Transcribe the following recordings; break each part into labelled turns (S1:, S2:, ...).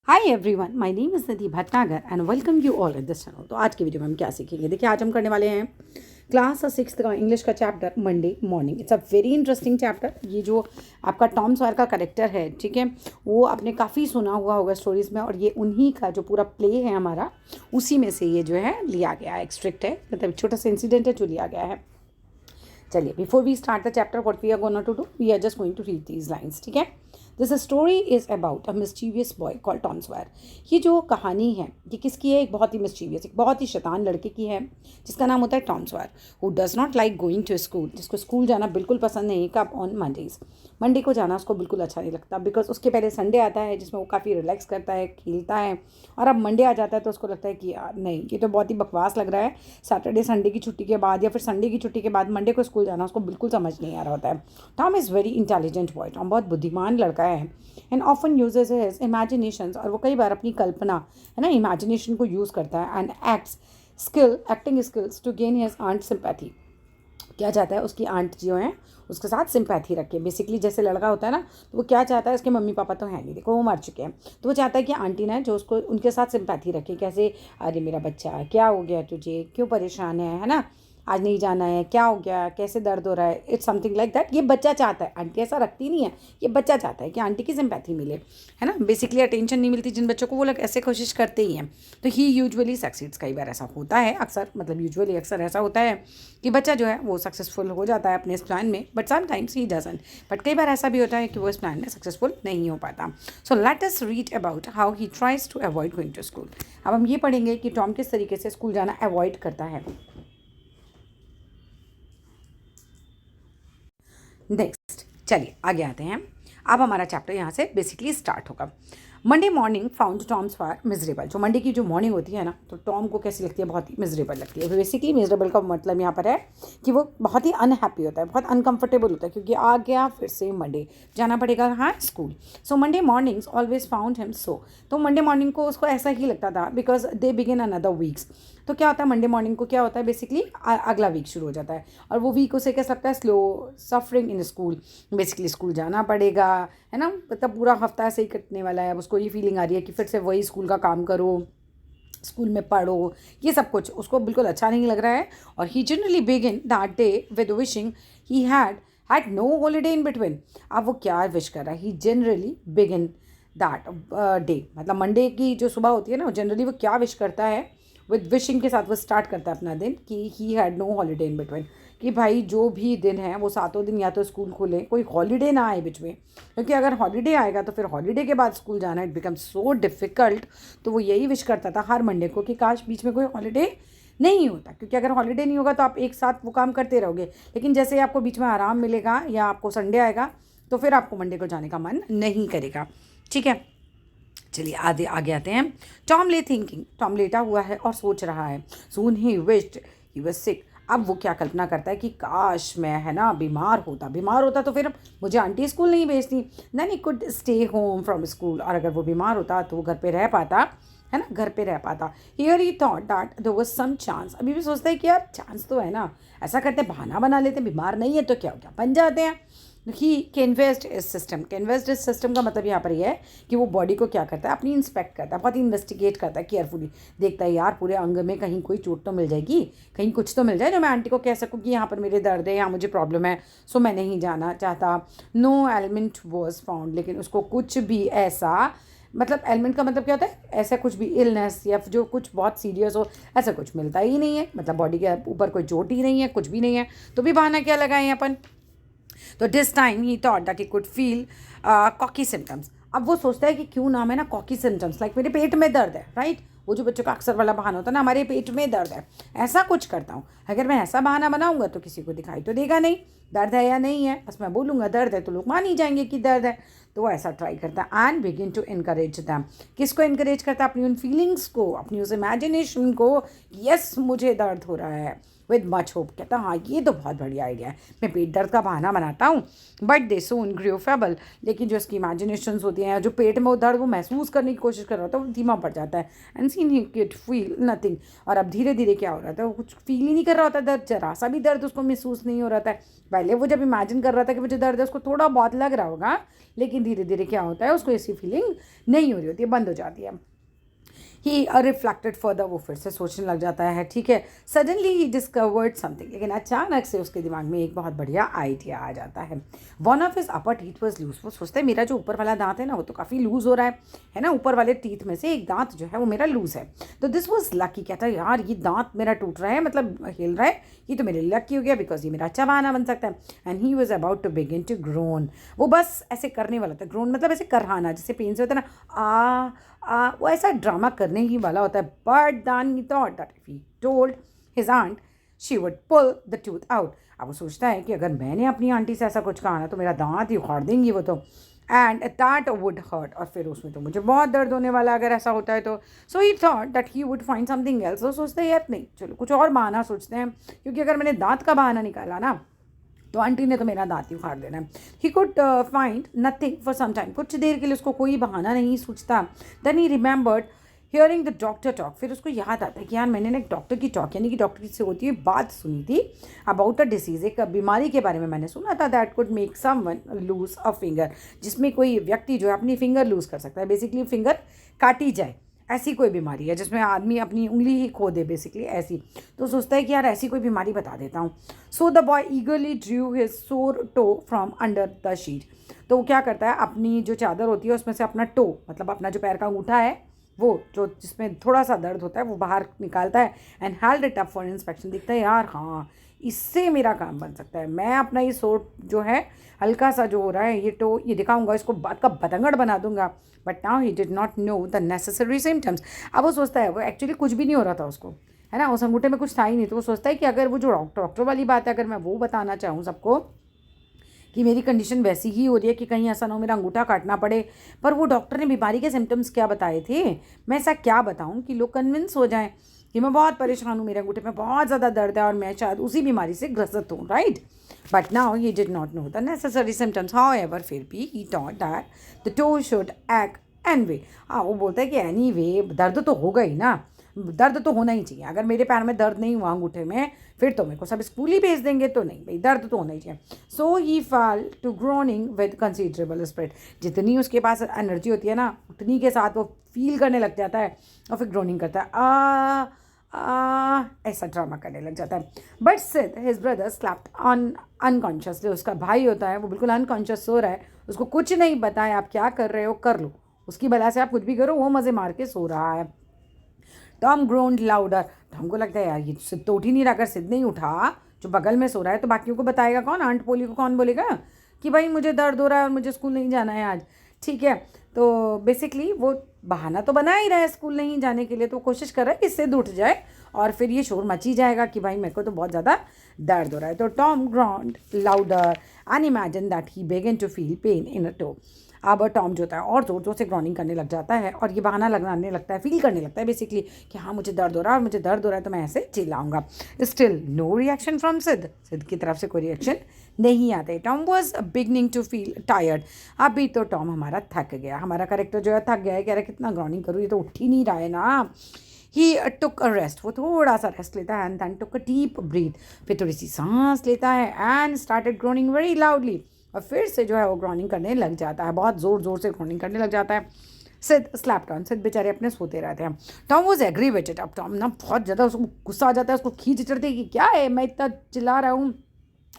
S1: Hi everyone, my name is Nidhi Bhatnagar and welcome you all at this channel. तो आज की video में हम क्या सीखेंगे? देखिए, आज हम करने वाले हैं क्लास 6th का इंग्लिश का chapter Monday morning. It's a very interesting chapter. ये जो आपका टॉम सॉयर का करेक्टर है, ठीक है, वो आपने काफ़ी सुना हुआ होगा स्टोरीज़ में, और ये उन्हीं का जो पूरा प्ले है हमारा, उसी में से ये जो है लिया गया है, एक्सट्रैक्ट है, मतलब छोटा सा इंसिडेंट है जो लिया गया है। चलिए, before we start the chapter, what we are gonna to do, we are just going to read these lines, ठीक है। This story is about a mischievous boy called Tom Sawyer. ये जो कहानी है ये किसकी है? एक बहुत ही मिस्चीवियस, एक बहुत ही शैतान लड़के की है जिसका नाम होता है Tom Sawyer, who does not like going to school. जिसको स्कूल जाना बिल्कुल पसंद नहीं है। कब? On Mondays. मंडे को जाना उसको बिल्कुल अच्छा नहीं लगता, बिकॉज उसके पहले संडे आता है जिसमें वो काफ़ी रिलैक्स करता है, खेलता है, और अब मंडे आ जाता है तो उसको लगता है कि यार नहीं, ये तो बहुत ही बकवास लग रहा है। सैटरडे संडे की छुट्टी के बाद या फिर संडे की छुट्टी के बाद मंडे को स्कूल जाना उसको बिल्कुल समझ नहीं आ रहा होता है। Tom is very intelligent boy. Tom बहुत बुद्धिमान लड़का है and often uses his imaginations, और वो कई बार अपनी कल्पना है ना, इमेजिनेशन को यूज़ करता है, and acting skills to gain his aunt sympathy. क्या चाहता है? उसकी आंट जो है उसके साथ सिंपैथी रखे। बेसिकली जैसे लड़का होता है ना, तो वो क्या चाहता है, उसके मम्मी पापा तो हैं नहीं, देखो वो मर चुके हैं, तो वो चाहता है कि आंटी ना जो उसको उनके साथ सिंपैथी रखे। कैसे? अरे मेरा बच्चा, क्या हो गया तुझे, क्यों परेशान है ना, आज नहीं जाना है, क्या हो गया, कैसे दर्द हो रहा है, इट्स समथिंग लाइक दैट। ये बच्चा चाहता है, आंटी ऐसा रखती नहीं है, ये बच्चा चाहता है कि आंटी की सिंपैथी मिले, है ना। बेसिकली अटेंशन नहीं मिलती जिन बच्चों को, वो लोग ऐसे कोशिश करते ही हैं। तो ही यूजुअली सक्सीड्स। कई बार ऐसा होता है, अक्सर, मतलब यूजुअली अक्सर ऐसा होता है कि बच्चा जो है वो सक्सेसफुल हो जाता है अपने इस प्लान में, but sometimes he doesn't. But कई बार ऐसा भी होता है कि वो इस प्लान में सक्सेसफुल नहीं हो पाता। So let us read about how he tries to avoid going to school. अब हम ये पढ़ेंगे कि टॉम किस तरीके से स्कूल जाना अवॉइड करता है। नेक्स्ट, चलिए आगे आते हैं। अब हमारा चैप्टर यहाँ से बेसिकली स्टार्ट होगा। Monday morning found Tom Sawyer miserable. जो मंडे की जो मॉर्निंग होती है ना, तो टॉम को कैसी लगती है? बहुत ही मिजरेबल लगती है। बेसिकली मिजरेबल का मतलब यहाँ पर है कि वो बहुत ही अनहैप्पी होता है, बहुत अनकंफर्टेबल होता है, क्योंकि आ गया फिर से मंडे, जाना पड़ेगा हाँ school. So Monday mornings always found him so. तो मंडे मॉर्निंग को उसको ऐसा ही लगता था, because they begin another weeks. तो क्या होता है मंडे मॉर्निंग को? क्या होता है बेसिकली, अगला वीक शुरू हो जाता है, और वो वीक उसे कैसा लगता है? Slow suffering in school. Basically school जाना पड़ेगा, है ना, मतलब पूरा हफ्ता ऐसे ही कटने वाला है। अब उसको ये फीलिंग आ रही है कि फिर से वही स्कूल का काम करो, स्कूल में पढ़ो, ये सब कुछ उसको बिल्कुल अच्छा नहीं लग रहा है। और he generally begin that day with wishing he had no holiday in between. अब वो क्या विश कर रहा है? He generally begin that day, मतलब मंडे की जो सुबह होती है ना, जनरली वो क्या विश करता है? विद विशिंग के साथ वो स्टार्ट करता है अपना दिन कि he had no holiday in between, कि भाई जो भी दिन है वो सातों दिन या तो स्कूल खुले, कोई हॉलीडे ना आए बीच में, क्योंकि अगर हॉलीडे आएगा तो फिर हॉलीडे के बाद स्कूल जाना इट बिकम सो डिफ़िकल्ट। तो वो यही विश करता था हर मंडे को कि काश बीच में कोई हॉलीडे नहीं होता, क्योंकि अगर हॉलीडे नहीं होगा तो आप एक साथ वो काम करते रहोगे, लेकिन जैसे ही आपको बीच में आराम मिलेगा या आपको संडे आएगा तो फिर आपको मंडे को जाने का मन नहीं करेगा, ठीक है। चलिए आगे आगे आते हैं। टॉम ले थिंकिंग। टॉम लेटा हुआ है और सोच रहा है। Soon he wished he was sick. अब वो क्या कल्पना करता है कि काश मैं, है ना, बीमार होता तो फिर मुझे आंटी स्कूल नहीं भेजती, then he could stay home from school. और अगर वो बीमार होता तो वो घर पे रह पाता, है ना, घर पे रह पाता। Here he thought that there was some chance. अभी भी सोचता है कि यार चांस तो है ना, ऐसा करते बहाना बना लेते, बीमार नहीं है तो क्या हो गया, बन जाते हैं। ही कैनवेस्ड इस सिस्टम। कैनवेस्ड इस सिस्टम का मतलब यहाँ पर यह है कि वो बॉडी को क्या करता है? अपनी इंस्पेक्ट करता है, बहुत ही इन्वेस्टिगेट करता है केयरफुली। देखता है यार पूरे अंग में कहीं कोई चोट तो मिल जाएगी, कहीं कुछ तो मिल जाए जो मैं आंटी को कह सकूँ कि यहाँ पर मेरे दर्द है, यहाँ मुझे प्रॉब्लम है, सो मैं नहीं जाना चाहता। No element was found. लेकिन उसको कुछ भी ऐसा, मतलब एलिमेंट का मतलब क्या होता है? ऐसा कुछ भी इलनेस या जो कुछ बहुत सीरियस हो, ऐसा कुछ मिलता ही नहीं है, मतलब बॉडी के ऊपर कोई चोट ही नहीं है, कुछ भी नहीं है, तो भी बहाना क्या लगाएं अपन। तो this time he thought that he could feel cocky symptoms. अब वो सोचता है कि क्यों नाम है ना कॉकी सिम्टम्स, लाइक मेरे पेट में दर्द है, राइट। वो जो बच्चों का अक्सर वाला बहाना होता है ना, हमारे पेट में दर्द है, ऐसा कुछ करता हूँ। अगर मैं ऐसा बहाना बनाऊंगा तो किसी को दिखाई तो देगा नहीं दर्द है या नहीं है, बस मैं बोलूँगा दर्द है तो लोग मान ही जाएंगे कि दर्द है। तो वो ऐसा ट्राई करता है and begin to encourage them. किसको इनकरेज करता है? अपनी उन फीलिंग्स को, अपनी उस इमेजिनेशन को। यस मुझे दर्द हो रहा है, विद मच होप। कहता हाँ ये तो बहुत बढ़िया आइडिया है, मैं पेट दर्द का बहाना बनाता हूँ। But they soon grew feeble. लेकिन जो उसकी इमेजिनेशंस होती हैं, जो पेट में वो दर्द वो महसूस करने की कोशिश कर रहा था, वो धीमा पड़ जाता है। And seen he could feel nothing. और अब धीरे धीरे क्या हो रहा था, वो कुछ फील ही नहीं कर रहा होता दर्द, जरा सा भी दर्द उसको महसूस नहीं हो रहा था। पहले वो जब इमेजिन कर रहा था कि मुझे दर्द है, उसको थोड़ा बहुत लग रहा होगा, लेकिन धीरे धीरे क्या होता है, उसको ऐसी फीलिंग नहीं हो रही होती है, बंद हो जाती है। ही रिफ्लेक्टेड फर्दर, वो फिर से सोचने लग जाता है, ठीक है। सडनली ही डिस्कवर्ड समथिंग, लेकिन अचानक से उसके दिमाग में एक बहुत बढ़िया आइडिया आ जाता है। One of his upper teeth was loose, वो सोचता है मेरा जो ऊपर वाला दांत है ना वो तो काफ़ी लूज हो रहा है ना, ऊपर वाले टीथ में से एक दांत जो है वो मेरा लूज है। तो दिस वॉज लकी, कहता है यार ये दांत मेरा टूट रहा है, मतलब हिल रहा है, ये तो मेरे लिए लकी हो गया, बिकॉज ये मेरा अच्छा बहाना बन सकता है। And he was about to begin to groan, वो बस ऐसे करने वाला था, ग्रोन मतलब ऐसे करहाना, जैसे पेन से होता है ना, वो ऐसा ड्रामा करने ही वाला होता है। But then he thought that if he told his aunt she would pull the tooth out. अब वो सोचता है कि अगर मैंने अपनी आंटी से ऐसा कुछ कहा ना तो मेरा दांत ही उखाड़ देंगी वो तो, एंड दैट वुड हर्ट, और फिर उसमें तो मुझे बहुत दर्द होने वाला अगर ऐसा होता है तो। So he thought that he would find something else, वो सोचते हैं यार नहीं चलो कुछ और बहाना सोचते हैं, क्योंकि अगर मैंने दांत का बहाना निकाला ना तो आंटी ने तो मेरा दांत ही उखाड़ देना है। He could find nothing for some time, कुछ देर के लिए उसको कोई बहाना नहीं सूझता। Then he remembered hearing the doctor talk, फिर उसको याद आता है कि यार मैंने ना एक डॉक्टर की टॉक यानी कि डॉक्टर से होती हुई बात सुनी थी अबाउट अ डिसीज़, एक बीमारी के बारे में मैंने सुना था, that could make someone lose a finger, जिसमें कोई व्यक्ति जो है अपनी फिंगर लूज़ कर सकता है, बेसिकली फिंगर काटी जाए, ऐसी कोई बीमारी है जिसमें आदमी अपनी उंगली ही खो दे, बेसिकली ऐसी। तो सोचता है कि यार ऐसी कोई बीमारी बता देता हूँ। So the boy eagerly drew his sore toe from under the sheet, तो वो क्या करता है अपनी जो चादर होती है उसमें से अपना टो मतलब अपना जो पैर का अंगूठा है वो जो जिसमें थोड़ा सा दर्द होता है वो बाहर निकालता है, and held it up for inspection. दिखता है यार हाँ इससे मेरा काम बन सकता है, मैं अपना ये सोट जो है हल्का सा जो हो रहा है ये टो ये दिखाऊंगा, इसको बात का बतंगड़ बना दूंगा। But now he did not know the necessary symptoms. अब वो सोचता है वो एक्चुअली कुछ भी नहीं हो रहा था उसको, है ना, उस अंगूठे में कुछ था ही नहीं, तो वो सोचता है कि अगर वो जो डॉक्टर वाली बात है अगर मैं वो बताना चाहूँ सबको कि मेरी कंडीशन वैसी ही हो रही है कि कहीं ऐसा ना हो मेरा अंगूठा काटना पड़े, पर वो डॉक्टर ने बीमारी के सिम्टम्स क्या बताए थे, मैं ऐसा क्या बताऊं कि लोग कन्विंस हो जाएं कि मैं बहुत परेशान हूँ, मेरे अंगूठे में बहुत ज़्यादा दर्द है और मैं शायद उसी बीमारी से ग्रसित हूँ, right. But now he did not know the necessary symptoms, however फिर भी ही thought that the toe should act anyway. हाँ वो बोलता है कि एनीवे दर्द तो होगा ही ना, दर्द तो होना ही चाहिए, अगर मेरे पैर में दर्द नहीं हुआ अंगूठे में फिर तो मेरे को सब स्कूल ही भेज देंगे, तो नहीं भाई दर्द तो होना ही चाहिए। So he fell to groaning with considerable spread, जितनी उसके पास एनर्जी होती है ना उतनी के साथ वो फील करने लग जाता है और फिर ग्रोनिंग करता है ऐसा ड्रामा करने लग जाता है। But Sid his brother slapped on unconsciously, उसका भाई होता है वो बिल्कुल अनकॉन्शियस सो रहा है, उसको कुछ नहीं पता है आप क्या कर रहे हो कर लो, उसकी भला से आप कुछ भी करो, वो मज़े मार के सो रहा है। टॉम ग्रोन्ड लाउडर, टॉम को लगता है यार ये सिद्ध तो उठ ही नहीं रहा, अगर सिद्ध नहीं उठा जो बगल में सो रहा है तो बाकियों को बताएगा कौन, आंट पोली को कौन बोलेगा कि भाई मुझे दर्द हो रहा है और मुझे स्कूल नहीं जाना है आज, ठीक है। तो बेसिकली वो बहाना तो बना ही रहा है स्कूल नहीं जाने के लिए, तो कोशिश कर रहा है कि सिद्ध उठ जाए और फिर ये शोर मच ही जाएगा कि भाई मेरे को तो बहुत ज़्यादा दर्द हो रहा है। तो Tom groaned louder and imagine that he began to feel pain in a toe. अब टॉम जो होता है और ज़ोर ज़ोर से ग्रॉनिंग करने लग जाता है और ये बहाना लगाने लगता है, फील करने लगता है बेसिकली कि हाँ मुझे दर्द हो रहा है और मुझे दर्द हो रहा है तो मैं ऐसे चिल्लाऊंगा। Still no reaction from Sid, Sid की तरफ से कोई रिएक्शन नहीं आते। Tom was beginning to feel tired, अभी तो टॉम हमारा थक गया, हमारा कैरेक्टर जो है थक गया है, कह रहा है कितना ग्रॉनिंग करूँ ये तो उठ ही नहीं रहा है ना। ही टुक अ रेस्ट, वो थोड़ा सा रेस्ट लेता है and then took a deep breath, फिर थोड़ी सी सांस लेता है and started groaning very loudly, और फिर से जो है वो ग्रॉनिंग करने लग जाता है, बहुत ज़ोर ज़ोर से ग्रॉनिंग करने लग जाता है। सिद्ध स्लैप्ड ऑन, सिद्ध बेचारे अपने सोते रहते हैं। टॉम वॉज एग्रीवेटेड, अब टॉम ना बहुत ज़्यादा उसको गुस्सा आ जाता है, उसको खींच चढ़ती है कि क्या है मैं इतना चिल्ला रहा हूँ,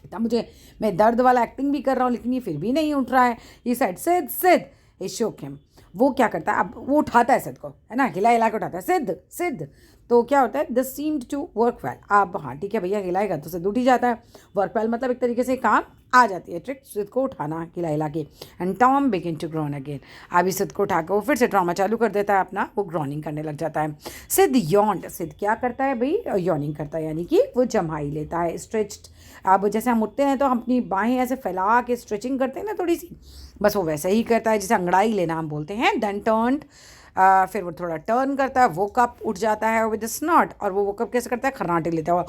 S1: इतना मुझे मैं दर्द वाला एक्टिंग भी कर रहा हूँ लेकिन ये फिर भी नहीं उठ रहा है। ये साइड सिद्ध सिद्ध ये शोक हिम, वो क्या करता है अब वो उठाता है सिद्ध को, है ना, हिला हिला के उठाता है सिद्ध सिद्ध, तो क्या होता है this seemed to work well. अब हाँ ठीक है भैया हिलाएगा तो सिद्ध उठ ही जाता है, वर्क वेल मतलब एक तरीके से काम आ जाती है ट्रिक सिद्ध को उठाना हिला हिला के। And Tom begin to groan again, अभी सिद्ध को उठा के वो फिर से ड्रामा चालू कर देता है अपना, वो ग्रोनिंग करने लग जाता है। सिद्ध यॉन्ड, सिद्ध क्या करता है भाई यॉर्निंग करता है, यानी कि वो जम्हाई लेता है, स्ट्रेच्ड। अब जैसे हम उठते हैं तो हम अपनी बाहें ऐसे फैला के स्ट्रेचिंग करते हैं ना थोड़ी सी, बस वो वैसे ही करता है, जैसे अंगड़ाई लेना हम बोलते हैं। देन टर्न्ड, फिर वो थोड़ा टर्न करता है, वो कप उठ जाता है विद स्नॉट, और वो कप कैसे करता है खर्राटे लेता है,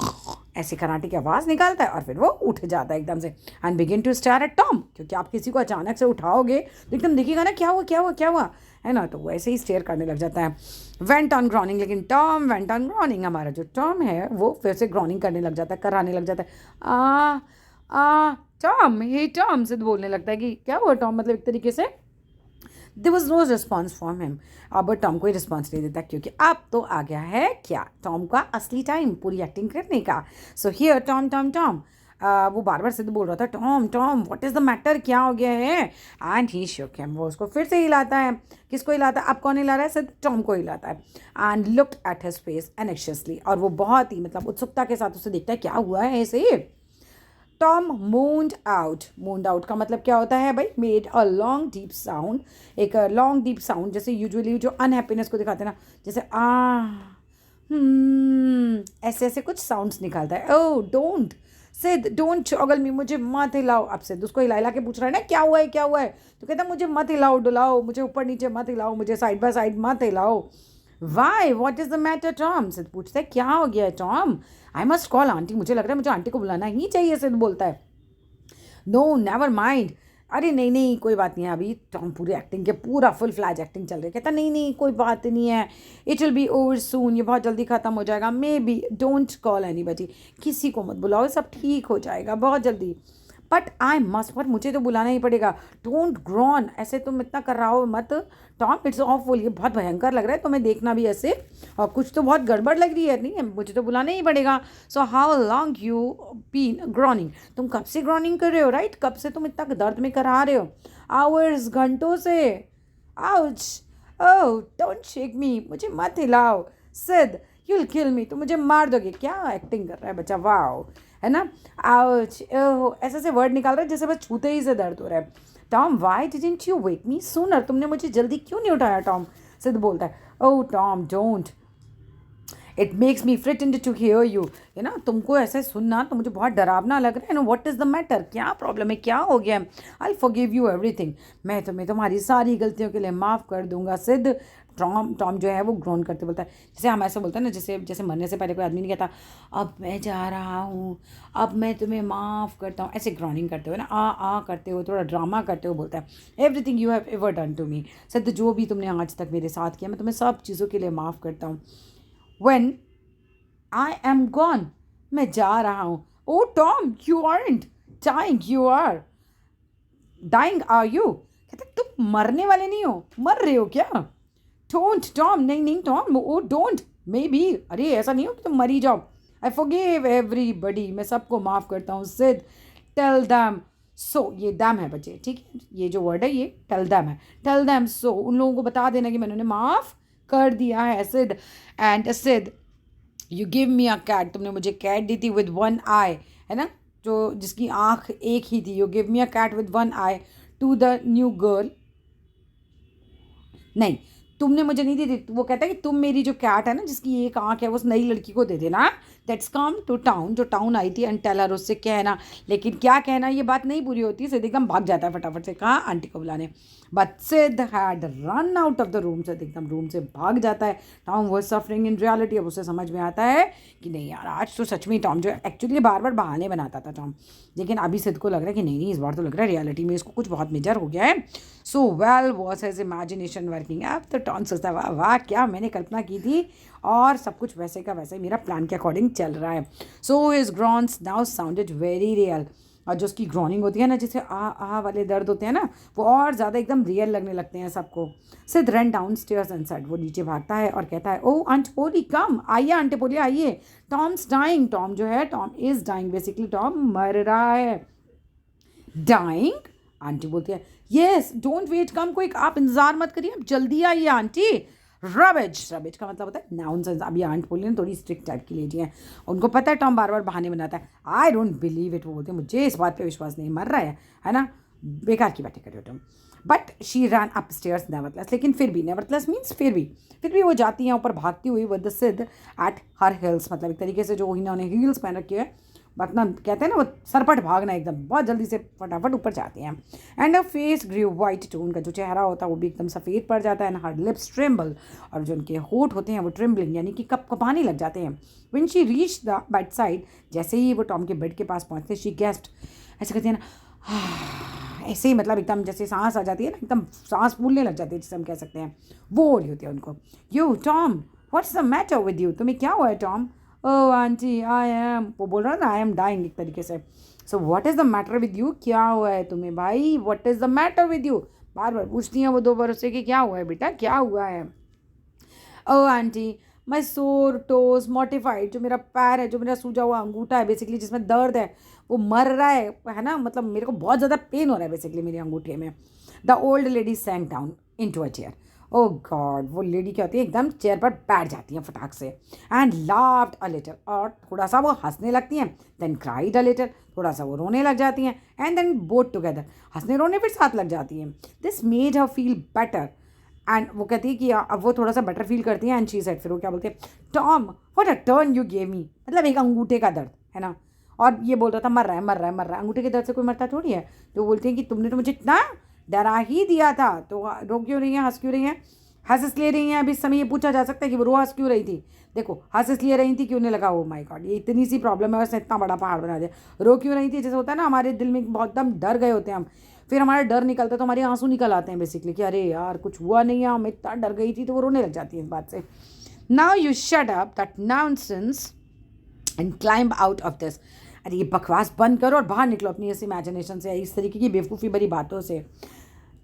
S1: ऐसी खर्राटे की आवाज़ निकालता है और फिर वो उठ जाता है एकदम से। And begin to stare at Tom, क्योंकि आप किसी को अचानक से उठाओगे तो एकदम देखिएगा ना क्या हुआ क्या हुआ क्या हुआ, है ना, तो वैसे ही स्टेयर करने लग जाता है। वेंट ऑन ग्रॉनिंग, लेकिन टॉम वेंट ऑन ग्रॉनिंग, हमारा जो टॉम है वो फिर से ग्रॉनिंग करने लग जाता है, कराने लग जाता है। टॉम हे टॉम, सिद्ध बोलने लगता है कि क्या हुआ टॉम, मतलब एक तरीके से there was no response from him. अब टॉम कोई रिस्पॉन्स नहीं देता क्योंकि अब तो आ गया है क्या, टॉम का असली टाइम पूरी एक्टिंग करने का। So here Tom Tom Tom, वो बार बार सिद्ध बोल रहा था Tom Tom what is the matter, क्या हो गया है। एंड ही शोक हिम, वो उसको फिर से हिलाता है। किसको हिलाता है, अब कौन हिला रहा है, सिद्ध टॉम को हिलाता है। And looked at his face anxiously, और वो बहुत ही मतलब उत्सुकता के साथ उसे देखता है क्या हुआ है ऐसे। टॉम मून्ड आउट का मतलब क्या होता है भाई, made a long deep sound, एक लॉन्ग डीप साउंड, जैसे यूजुअली जो अनहैप्पीनेस को दिखाते हैं ना, जैसे ऐसे ऐसे कुछ साउंड्स निकालता है। ओह डोंट सिद, डोंट चॉगल मी, मुझे मत हिलाओ। अब सिद्ध उसको हिला हिला के पूछ रहा है ना क्या हुआ है क्या हुआ है, तो कहता है मुझे मत हिलाओ डुलाओ, मुझे ऊपर नीचे मत हिलाओ, मुझे साइड बाय साइड मत हिलाओ। Why what is the matter Tom, सिद्ध पूछता है क्या हो गया है Tom. I must call aunty, मुझे लग रहा है मुझे आंटी को बुलाना ही चाहिए, सिद्ध बोलता है। नो नेवर माइंड, अरे नहीं नहीं कोई बात नहीं है, अभी टॉम पूरी एक्टिंग के पूरा फुल फ्लैज एक्टिंग चल रही है। कहता नहीं नहीं कोई बात नहीं है, it will be over soon, ये बहुत जल्दी ख़त्म हो जाएगा। May be don't call anybody, किसी को मत बुलाओ, सब ठीक हो जाएगा बहुत जल्दी। बट आई मस्ट, पर मुझे तो बुलाना ही पड़ेगा। डोंट ग्रॉन, ऐसे तुम इतना कर रहा हो मत टॉम, इट्स ऑफुल, ये बहुत भयंकर लग रहा है तुम्हें देखना भी ऐसे, और कुछ तो बहुत गड़बड़ लग रही है, नहीं है मुझे तो बुलाना ही पड़ेगा। So how long you been groaning, तुम कब से ग्रॉनिंग कर रहे हो, राइट कब से तुम इतना दर्द में करा रहे हो। आवर्स, घंटों से। आउच, ओह डोंट शेक मी, मुझे मत हिलाओ। सिद, you'll kill me, तो मुझे मार दोगे। क्या एक्टिंग कर रहा है बच्चा, वाओ, है ना। आउच, ओह, ऐसे ऐसे वर्ड निकाल रहा है जैसे बस छूते ही से दर्द हो रहा है। Tom Y didn't you wake me sooner, तुमने मुझे जल्दी क्यों नहीं उठाया टॉम, सिद्ध बोलता है। Oh Tom don't, it makes me frightened to hear you, है ना, तुमको ऐसे सुनना तो मुझे बहुत डरावना लग रहा है ना। व्हाट इज़ द मैटर, क्या प्रॉब्लम है, क्या हो गया है। आई फॉरगिव यू एवरीथिंग, मैं तुम्हारी सारी गलतियों के लिए माफ़ कर दूंगा। सिद्ध, टॉम जो है वो ग्रोन करते बोलता है, जैसे हम ऐसे बोलते हैं ना, जैसे जैसे मरने से पहले कोई आदमी नहीं कहता अब मैं जा रहा हूँ, अब मैं तुम्हें माफ़ करता हूँ, ऐसे ग्रॉनिंग करते हो ना, आ करते हो, थोड़ा ड्रामा करते हो, बोलता है everything you have ever done to me, Sid जो भी तुमने आज तक मेरे साथ किया मैं तुम्हें सब चीज़ों के लिए माफ़ करता हूँ। व्हेन आई एम गॉन, मैं जा रहा हूँ। Oh Tom you aren't dying, you are dying are you, कहते तुम मरने वाले नहीं हो, मर रहे हो क्या। डोंट टॉम, नहीं नहीं Tom, oh don't, may be, अरे ऐसा नहीं हो कि तुम मरी जाओ। आई फॉरगिव एवरीबडी, मैं सबको माफ़ करता हूँ। सिद, टेल दैम सो, ये दैम है बच्चे, ठीक है, ये जो वर्ड है ये टेल दैम है। टेल दैम सो, उन लोगों को बता देना कि मैंने उन्हें माफ़ कर दिया है। Sid, and Sid you give me a cat, तुमने मुझे कैट दी थी विद वन आई, है ना, जो जिसकी आँख एक ही थी। You give me a cat with one eye to the new girl, नहीं तुमने मुझे नहीं दी थी, वो कहता है कि तुम मेरी जो कैट है ना जिसकी एक आंख है वो उस नई लड़की को दे देना। दैट्स कम टू टाउन, जो टाउन आई थी, एंड टेल हर, उससे कहना। लेकिन क्या कहना, ये बात नहीं पूरी होती, सिद्ध एकदम भाग जाता है फटाफट से, कहाँ, आंटी को बुलाने। बट सिद्ध had run out of the room, सिद्ध एकदम रूम से भाग जाता है। Tom was suffering in reality, अब उसे समझ में आता है कि नहीं यार आज तो सच में टॉम जो एक्चुअली बार बार बहाने बनाता था टॉम, लेकिन अभी सिद्ध को लग रहा है कि नहीं नहीं इस बार तो लग रहा है रियलिटी में इसको कुछ बहुत मेजर हो गया है। So well was his imagination working, अब तो टॉम सोचता है वाह वाह क्या मैंने कल्पना की थी, और सब कुछ वैसे का वैसे ही मेरा प्लान के अकॉर्डिंग चल रहा है। So his groans now sounded very real, और जो उसकी ग्रॉनिंग होती है ना, जैसे आ वाले दर्द होते हैं ना, वो और ज़्यादा एकदम रियल लगने लगते हैं सबको। सिद्ध run down stairs and said, वो नीचे भागता है और कहता है ओ आंटी पोली कम, आइए आंटी पोली आइए, टॉम्स डाइंग, टॉम जो है Tom is dying, basically Tom मर रहा है। डाइंग, आंटी बोलती है yes don't wait, come quick, आप इंतजार मत करिए, आप जल्दी आइए आंटी। रबिज, रबिज का मतलब होता है नाउन सेंस। अभी आंट बोली ना थोड़ी स्ट्रिक्ट टाइप की लेडी है, उनको पता है टॉम बार बार बहाने बनाता है। आई डोंट बिलीव इट, वो बोलते हैं मुझे इस बात पे विश्वास नहीं, मर रहा है ना, बेकार की बातें कर रहे हो तुम। But she ran upstairs nevertheless, लेकिन फिर भी, नेवरथलेस मीन्स फिर भी वो जाती हैं ऊपर भागती हुई विद द सिद्ध एट हर हिल्स, मतलब एक तरीके से जो इन्होंने हील्स पहन रखी है, बतना कहते हैं ना वो सरपट भागना, एकदम बहुत जल्दी से फटाफट ऊपर जाते हैं। And a face grieve white, तो उनका जो चेहरा होता है वो भी एकदम सफ़ेद पड़ जाता है। एंड हर लिप्स ट्रिम्बल, और जो उनके होठ होते हैं वो ट्रिम्बलिंग यानी कि कपाने लग जाते हैं। When she reach the bed side, जैसे ही वो टॉम के बेड के पास पहुँचते शी गेस्ट, ऐसे कहते हैं ना ऐसे ही, मतलब एकदम जैसे सांस आ जाती है ना, एकदम सांस फूलने लग जाती है जिसे हम कह सकते हैं, वो हो रही होती है उनको। You Tom what's the matter with you, तुम्हें क्या हुआ है Tom. Oh aunty I am, वो बोल रहा है ना आई एम डाइंग एक तरीके से। So what is the matter with you, क्या हुआ है तुम्हें भाई, what is the matter with you, बार बार पूछती हैं वो 2 बार उससे कि क्या हुआ है बेटा, क्या हुआ है। ओ आंटी, माई सोर टोज मोटिफाइड, जो मेरा पैर है, जो मेरा सूजा हुआ अंगूठा है बेसिकली, जिसमें दर्द है, वो मर रहा है ना, मतलब मेरे को बहुत ज़्यादा पेन हो रहा है बेसिकली मेरे अंगूठे में। The old lady sank down into a chair. Oh God, वो लेडी क्या होती है, एकदम चेयर पर बैठ जाती हैं फटाक से। एंड लाफ्ड अ लिटिल, और थोड़ा सा वो हंसने लगती हैं। देन क्राइड अ लिटिल, थोड़ा सा वो रोने लग जाती हैं। एंड देन बोथ टुगेदर, हंसने रोने फिर साथ लग जाती हैं। This made her feel better. And वो कहती है कि अब वो थोड़ा सा बेटर फील करती हैं। एंड शी सेड, फिर वो क्या बोलते हैं, Tom what a turn you gave me, मतलब एक अंगूठे का दर्द है ना, और ये बोल रहा था मर रहा है मर रहा है मर रहा है, अंगूठे के दर्द से कोई मरता थोड़ी है। तो बोलते हैं कि तुमने तो मुझे इतना डरा ही दिया था, तो रो क्यों रही हैं, हंस क्यों रही हैं, हंस इसलिए रही हैं। अभी इस समय ये पूछा जा सकता है कि वो रो हंस क्यों रही थी। देखो, हंस इसलिए रही थी कि उन्हें लगा ओ माय गॉड ये इतनी सी प्रॉब्लम है, उसने इतना बड़ा पहाड़ बना दिया। रो क्यों रही थी, जैसे होता है ना हमारे दिल में बहुत दम डर गए होते हैं हम, फिर हमारा डर निकलता है तो हमारे आंसू निकल आते हैं बेसिकली कि अरे यार कुछ हुआ नहीं है, हम इतना डर गई थी, तो वो रोने लग जाती है इस बात से। Now you shut up that nonsense and climb out of this. अरे ये बकवास बंद करो और बाहर निकलो अपनी इस इमेजिनेशन से, इस तरीके की बेवकूफ़ी भरी बातों से।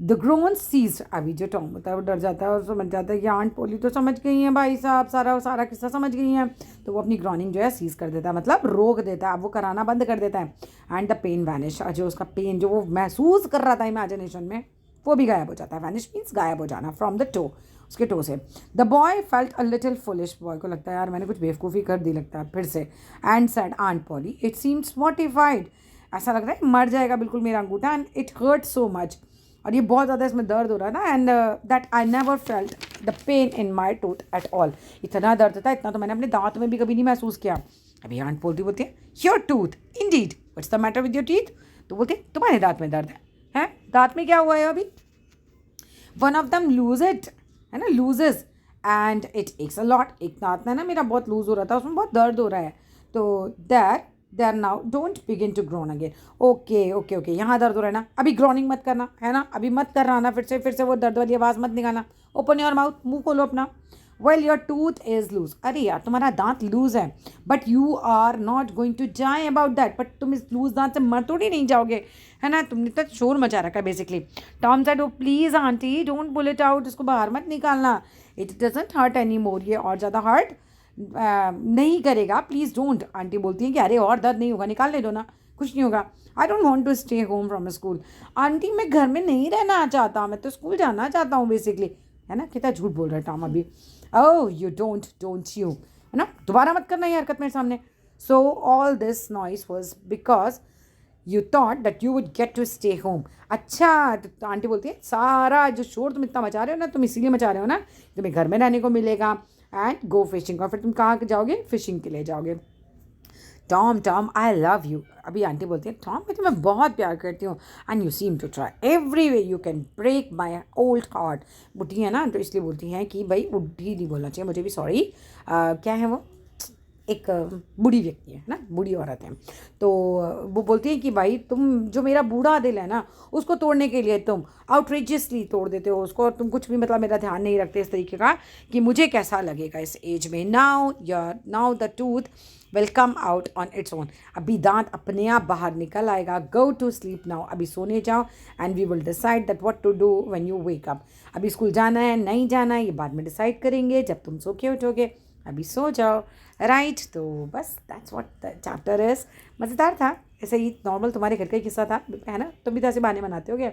S1: द ग्रोन सीज, अभी जो टॉम होता है वो डर जाता है और समझ जाता है कि आंट पोली तो समझ गई हैं भाई साहब, सारा किस्सा समझ गई हैं। तो वो अपनी ग्रॉनिंग जो है सीज कर देता है, मतलब रोक देता है, अब वो कराना बंद कर देता है। एंड द पेन वैनिश, जो उसका पेन जो वो महसूस कर रहा था इमेजिनेशन में, वो भी गायब हो जाता है। वैनिश मीन्स गायब हो जाना, फ्रॉम द टो, उसके टो से। The boy felt a little foolish, boy को लगता है यार मैंने कुछ बेवकूफ़ी कर दी लगता है फिर से। And said aunt Polly it seems mortified, ऐसा लग रहा है मर जाएगा बिल्कुल मेरा अंगूठा। And it hurt so much, और ये बहुत ज़्यादा इसमें दर्द हो रहा था। And that I never felt the pain in my tooth at all, इतना दर्द था, इतना तो मैंने अपने दांत में भी कभी नहीं महसूस किया। अभी आंट बोलती है your tooth Indeed, what's the matter with your teeth, तो बोलते तुम्हारे दांत में दर्द है दांत में क्या हुआ है अभी। One of them lose it, है ना, loses and it x a lot, एक दांत है ना मेरा बहुत लूज हो रहा था, उसमें बहुत दर्द हो रहा है। तो they are now don't begin to groan again. Okay, यहाँ दर्द हो रहा है ना, अभी ग्रोनिंग मत करना है ना, अभी मत करना ना, फिर से वो दर्द वाली आवाज़ मत निकालना। ओपन योर माउथ, मुंह खोलो अपना। Well your tooth is loose, अरे यार तुम्हारा दांत लूज है, but you are not going to die about that, बट तुम इस लूज दांत से मर थोड़ी नहीं जाओगे, है ना, तुमने तो शोर मचा रखा है basically. Tom said oh please aunty don't pull it out, इसको बाहर मत निकालना, it doesn't hurt any more, ये और ज़्यादा हर्ट नहीं करेगा, प्लीज़ डोंट। आंटी बोलती हैं कि अरे और दर्द नहीं होगा, निकालने दो ना, कुछ नहीं होगा। I don't want to stay home from school, aunty मैं घर में नहीं रहना चाहता, मैं तो स्कूल जाना चाहता हूँ बेसिकली, है ना, कितना झूठ बोल रहा है टॉम अभी। ओह यू डोंट यू, है ना, दोबारा मत करना ये हरकत मेरे सामने। So all this noise was because you thought that you would get to stay home. अच्छा, तो आंटी बोलती है सारा जो शोर तुम इतना मचा रहे हो ना, तुम इसीलिए मचा रहे हो ना, तुम्हें घर में रहने को मिलेगा एंड गो फिशिंग, और फिर तुम कहाँ जाओगे, फिशिंग के लिए जाओगे। टॉम आई लव यू, अभी आंटी बोलती है टॉम मैं तुम्हें बहुत प्यार करती हूँ, and you seem to try every way you can break my old heart. बुढ़ी है ना, तो इसलिए बोलती हैं कि भाई बुढ़ी नहीं बोलना चाहिए, मुझे भी सॉरी, क्या है वो, एक बूढ़ी व्यक्ति है ना, बूढ़ी औरत है, तो वो बोलती है कि भाई तुम जो मेरा बूढ़ा दिल है ना, उसको तोड़ने के लिए तुम आउटरेजियसली तोड़ देते हो उसको, और तुम कुछ भी मतलब मेरा ध्यान नहीं रखते इस तरीके का कि मुझे कैसा लगेगा इस एज में। Now the tooth will come out on its own, अभी दांत अपने आप बाहर निकल आएगा। गो टू स्लीप नाउ, अभी सोने जाओ, and we will decide that what to do when you wake up, अभी स्कूल जाना है नहीं जाना है ये बाद में डिसाइड करेंगे जब तुम सो के उठोगे, अभी सो जाओ, राइट। तो बस that's what the chapter is. मज़ेदार था, ऐसे ही नॉर्मल तुम्हारे घर का ही किस्सा था, है ना, तुम भी तो ऐसे बहाने बनाते हो क्या,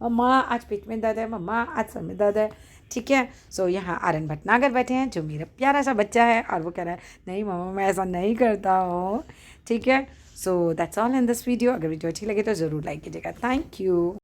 S1: मम्मा आज पेट में दर्द है, मम्मा आज सर में दर्द है, ठीक है। सो यहाँ आर्यन भटनागर बैठे हैं जो मेरा प्यारा सा बच्चा है, और वो कह रहा है नहीं मम्मा मैं ऐसा नहीं करता हूँ, ठीक है। So that's all in this video, अगर वीडियो अच्छी लगे तो ज़रूर लाइक कीजिएगा, थैंक यू।